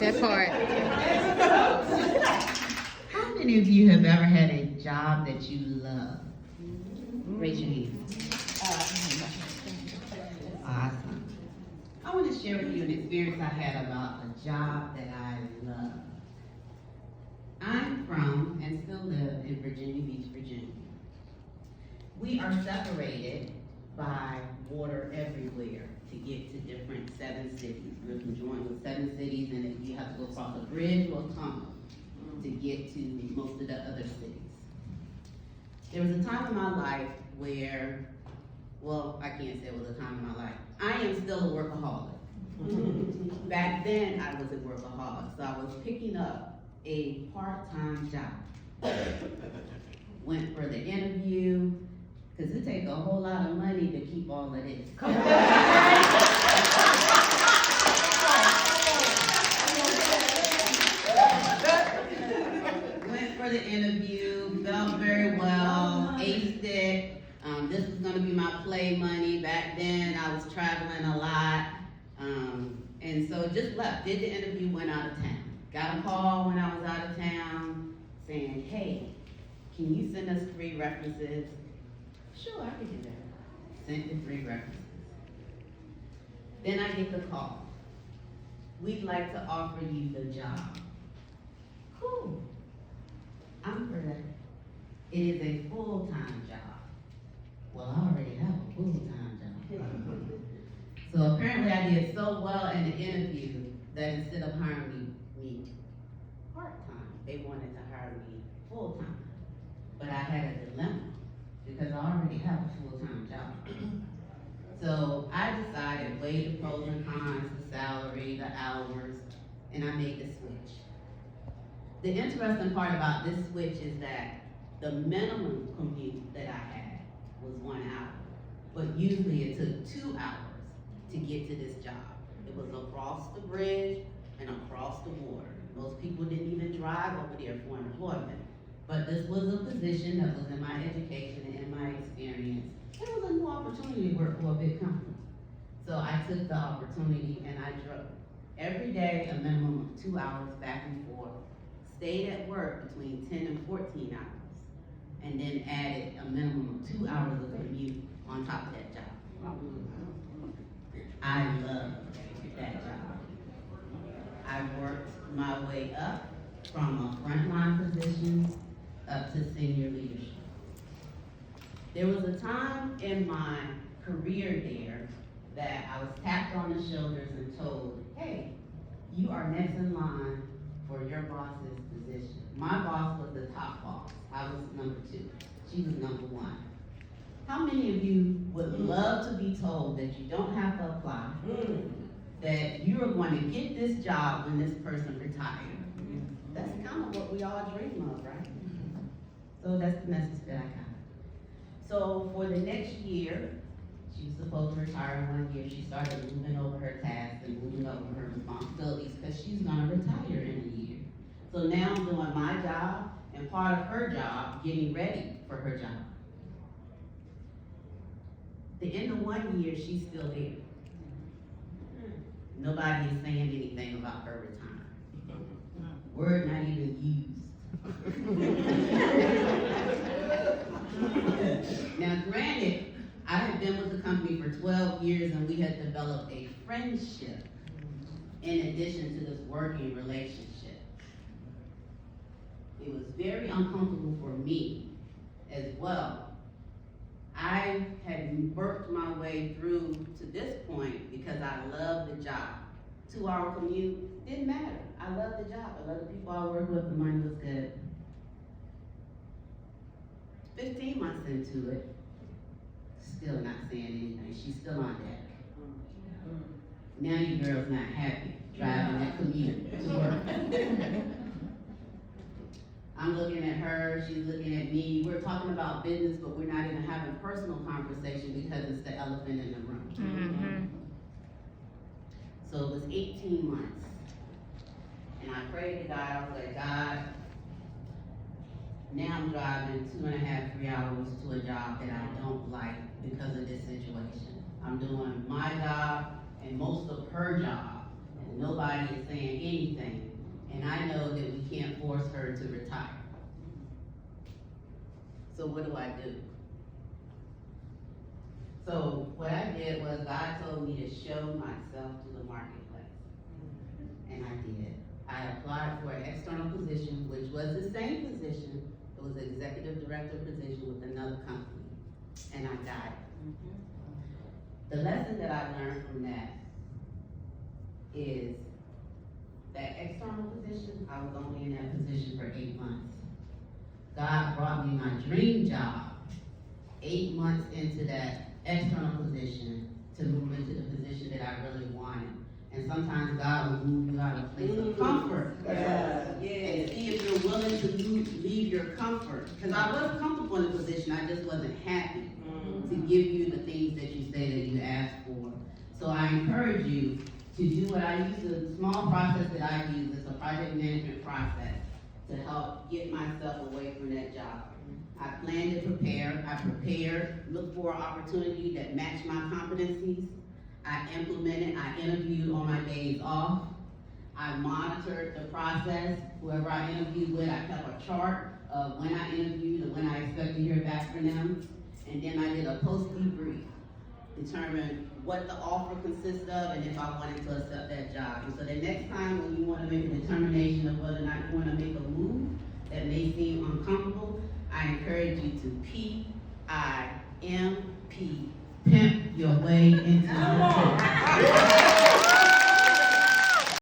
That part. How many of you have ever had a job that you love? Raise your hand. Awesome. I want to share with you an experience I had about a job that I love. I'm from and still live in Virginia Beach, Virginia. We are separated by water everywhere to get to different 7 cities. We're conjoined with 7 cities, and you have to go across a bridge or a tunnel to get to most of the other cities. There was a time in my life where, well, I can't say it was a time in my life. I am still a workaholic. Back then, I was a workaholic, so I was picking up a part-time job. Went for the interview, because it takes a whole lot of money to keep all of this. Went for the interview, felt very well, aced it. This was gonna be my play money. Back then, I was traveling a lot. And so just left, did the interview, went out of town. Got a call when I was out of town saying, hey, can you send us 3 references? Sure, I can do that. Sent the 3 references. Then I get the call. We'd like to offer you the job. Cool. I'm for that. It is a full-time job. Well, I already have a full-time job. So apparently I did so well in the interview that instead of hiring me part-time, they wanted to hire me full-time. But I had a dilemma because I already have a full-time job. So I decided, weighed the pros and cons, the salary, the hours, and I made the switch. The interesting part about this switch is that the minimum commute that I had was 1 hour, but usually it took 2 hours to get to this job. It was across the bridge and across the water. Most people didn't even drive over there for employment, but this was a position that was in my education and in my experience. It was a new opportunity to work for a big company. So I took the opportunity and I drove every day a minimum of 2 hours back and forth, stayed at work between 10 and 14 hours, and then added a minimum of 2 hours of commute on top of that job. I loved that job. I worked my way up from a frontline position up to senior leadership. There was a time in my career there that I was tapped on the shoulders and told, hey, you are next in line for your boss's position. My boss was the top boss. I was number 2. She was number 1. How many of you would love to be told that you don't have to apply, that you are going to get this job when this person retires? That's kind of what we all dream of, right? So that's the message that I got. So for the next year, she was supposed to retire in 1 year. She started moving over her tasks and moving over her responsibilities because she's gonna retire in a year. So now I'm doing my job and part of her job, getting ready for her job. The end of 1 year, she's still there. Nobody is saying anything about her retirement. Word not even used. Now granted, I had been with the company for 12 years and we had developed a friendship in addition to this working relationship. It was very uncomfortable for me as well. I had worked my way through to this point because I loved the job. 2-hour commute, didn't matter. I loved the job. I loved the people I worked with, the money was good. 15 months into it, still not saying anything. She's still on deck. Now you girl's not happy driving that commute to work. I'm looking at her, she's looking at me. We're talking about business, but we're not even having personal conversation because it's the elephant in the room. So it was 18 months. And I prayed to God, I was like, God, now I'm driving 2.5, 3 hours to a job that I don't like because of this situation. I'm doing my job and most of her job. And nobody is saying anything, and I know that we can't force her to retire. So what do I do? So what I did was God told me to show myself to the marketplace, and I did. I applied for an external position, which was the same position. It was an executive director position with another company, and I got it. The lesson that I learned from that is that external position, I was only in that position for 8 months. God brought me my dream job 8 months into that external position to move into the position that I really wanted. And sometimes God will move you out of a place of comfort. And see if you're willing to leave your comfort. Because I was comfortable in the position, I just wasn't happy to give you the things that you say that you asked for. So I encourage you to do what I use, a small process that I use. It's a project management process to help get myself away from that job. I planned to prepare. I prepared, looked for an opportunity that matched my competencies. I implemented, I interviewed on my days off. I monitored the process. Whoever I interviewed with, I kept a chart of when I interviewed and when I expect to hear back from them. And then I did a post-debrief, determine what the offer consists of and if I wanted to accept that job. And so the next time when you want to make a determination of whether or not you want to make a move that may seem uncomfortable, I encourage you to PIMP, pimp your way into the